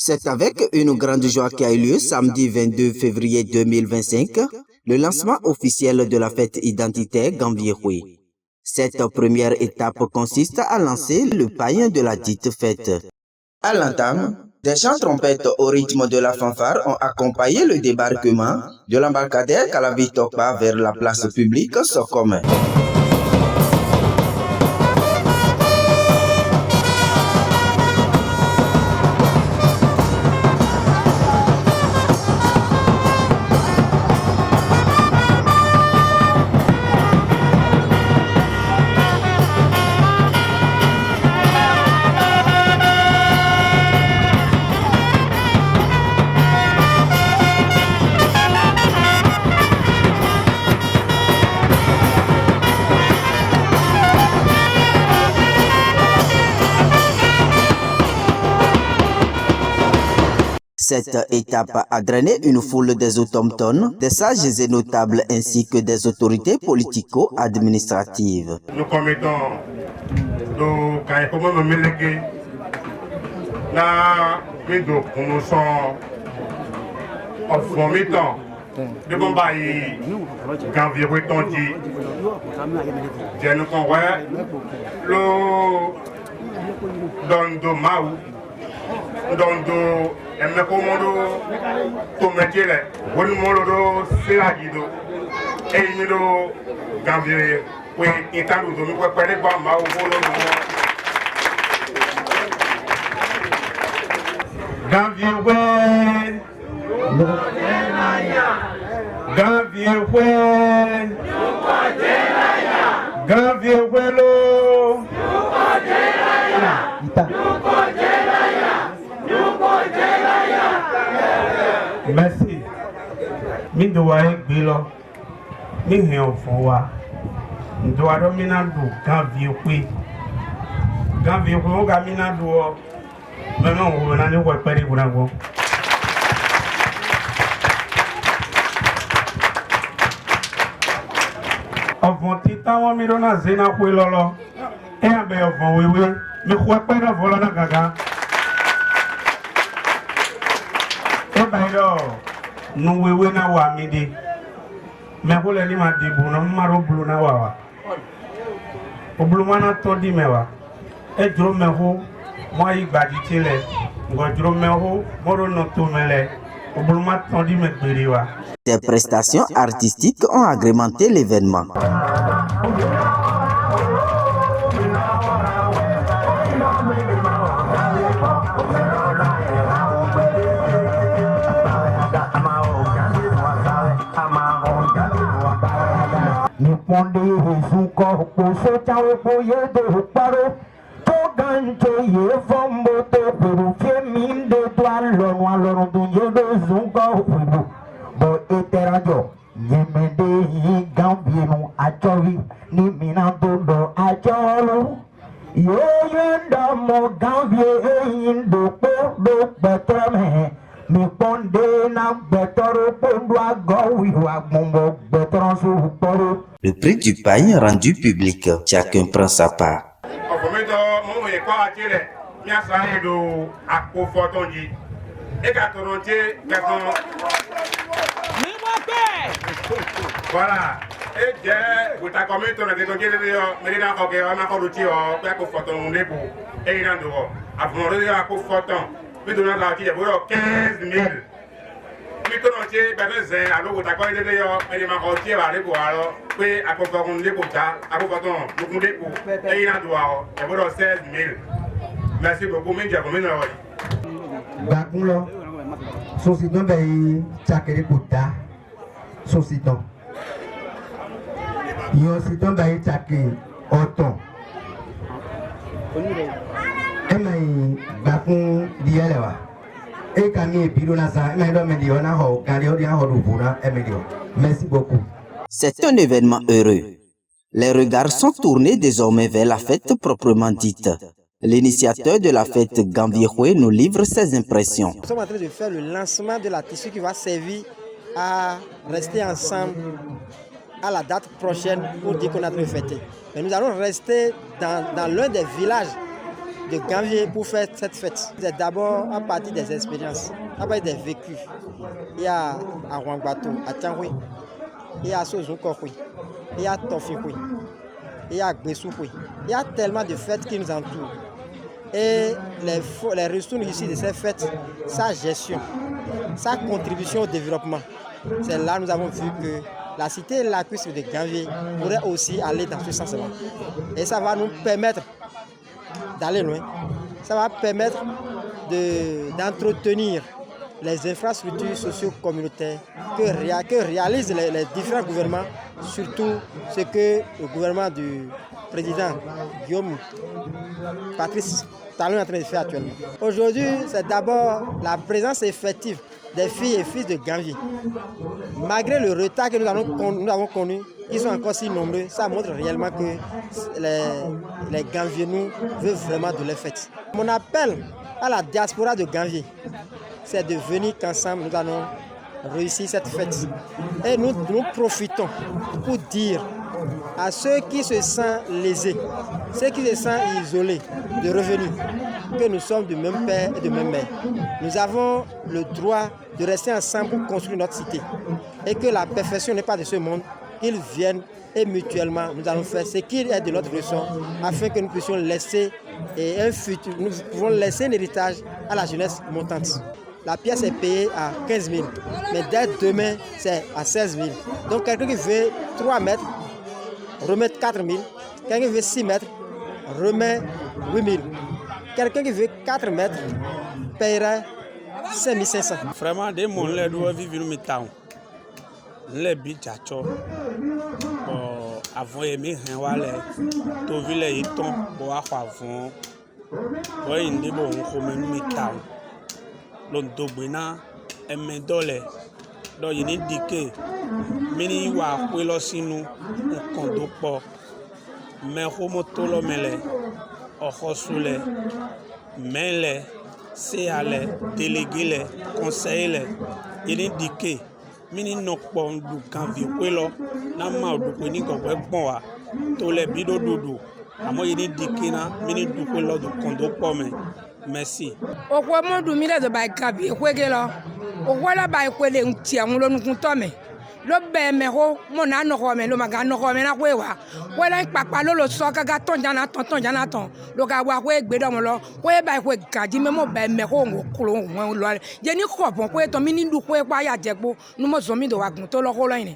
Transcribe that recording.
C'est avec une grande joie qui a eu lieu samedi 22 février 2025, le lancement officiel de la fête identitaire Gambiéroué. Cette première étape consiste à lancer le païen de la dite fête. À l'entame, des chants trompettes au rythme de la fanfare ont accompagné le débarquement de l'embarcadère Calavi Tokpa vers la place publique Sokom. Cette étape a drainé une foule des autochtones, des sages et notables ainsi que des autorités politico-administratives. Nous commettons nous sommes en vomitant de Bombaï, Gambiéroué Tondi, Dienou Konwe, le Dondo Maou, Dondo Emekomondo, Tometile, Wolmolo, Selagido, Eimido, Gambiéroué, Italu, nous pouvons parler de Maou, Gambiéroué, Gambiéroué, Gambiéroué, merci. Mi doit être bilo. Mi rien fois. Mi doit dominer du Gambiéroué. Gambiéroué, on gamina du. Maintenant, on va nous préparer pour un Avant tita mi dona zena kwelolo e abe avant wewe mi kwapera volana gaga e bayro nu wewe na wa mi di me ko le ni ma di bu no maro blu na wa o blu mana to di mewa e jro me ho mo yi gbadi tile ngo jro me ho moro no to mele o blu ma to di me gbere wa. Des prestations artistiques ont agrémenté l'événement. Le prix du pain rendu public, chacun prend sa part. Voilà. Et j'ai, vous t'avez commis ton adétonné de Mérida Rogue, on a encore l'outil, on a pour photon, on est pour, et il en dehors. Avant de dire à pour photon, puis de la vie, il y a 15 000. Puis ton entier, ben, c'est, alors vous t'avez commis de Mérida Rogue, va aller pour alors, puis à pour photon, on est pour ça, à pour photon, on est pour, et il en dehors, il y a 16 000. Merci beaucoup, mais j'ai commis de la Bakulo, Sositon Bay, Chakere Puta, Sositon. Yo Siton Bay Chake, Oton. Emai Bakun Dialewa. Ekami Pilunasa, Emai Mediona Ho, Cariodia Horubuna, Emedio. Merci beaucoup. C'est un événement heureux. Les regards sont tournés désormais vers la fête proprement dite. L'initiateur de la fête Gambiéroué nous livre ses impressions. Nous sommes en train de faire le lancement de la tissu qui va servir à rester ensemble à la date prochaine pour dire qu'on a très fêté. Mais nous allons rester dans l'un des villages de Ganvié pour faire cette fête. C'est d'abord à partir des expériences, à partir des vécus. Il y a à Rwangbato, à Tianhui, il y a à Sozoukoui, il y a à Tofikoui, il y a à Gbesoukoui. Il y a tellement de fêtes qui nous entourent. Et les ressources ici de ces fêtes, sa gestion, sa contribution au développement, c'est là que nous avons vu que la cité lacustre de Ganvié pourrait aussi aller dans ce sens-là. Et ça va nous permettre d'aller loin. Ça va permettre d'entretenir les infrastructures socio-communautaires que réalisent les différents gouvernements, surtout ce que le gouvernement du président Guillaume Patrice Talon est en train de faire actuellement. Aujourd'hui, c'est d'abord la présence effective des filles et fils de Ganvié. Malgré le retard que nous avons connu, ils sont encore si nombreux, ça montre réellement que les Ganvienous veulent vraiment de les fêtes. Mon appel à la diaspora de Ganvié, c'est de venir qu'ensemble nous allons réussir cette fête. Et nous profitons pour dire à ceux qui se sentent lésés, ceux qui se sentent isolés de revenus, que nous sommes du même père et de même mère. Nous avons le droit de rester ensemble pour construire notre cité. Et que la perfection n'est pas de ce monde, qu'ils viennent et mutuellement nous allons faire ce qui est de notre leçon afin que nous puissions laisser un futur, nous pouvons laisser un héritage à la jeunesse montante. La pièce est payée à 15 000, mais dès demain, c'est à 16 000. Donc quelqu'un qui veut 3 mètres, remet 4 000. Quelqu'un qui veut 6 mètres, remet 8 000. Quelqu'un qui veut 4 mètres, paiera 5 500. Vraiment, des gens qui doivent vivre dans le temps. Les bichachos, avant de tout ville est ton pour avoir avant. Oui, il dit bon, on met le temps. L'ondobina est médolé. Donc il dit que mini wa kwelo sinu kondo po me homo tolo mele ohosule mele seale délégué conseiller il dit que mini no po ndu kan vi kwelo na ma du ko ni ko gbe gbon wa to le bido dudu amo il dit que na mini du kwelo do kondo po me merci o ko mo du mi le do ba kabi e kwege lo o wala ba kwele nti anwo nu kun to me lo be me ho mo na no ho me lo maga no ho me na kwewa wala papa lo so gaga ton jana ton lo ga wa kwe gbe do mo lo kwe ba kwe gaji me mo be me ho ngo kulo mo lo je ni ko bon kwe to mi ni du kwe pa ya jegbo nu mo zo mi do wa gun to lo ho lo yin.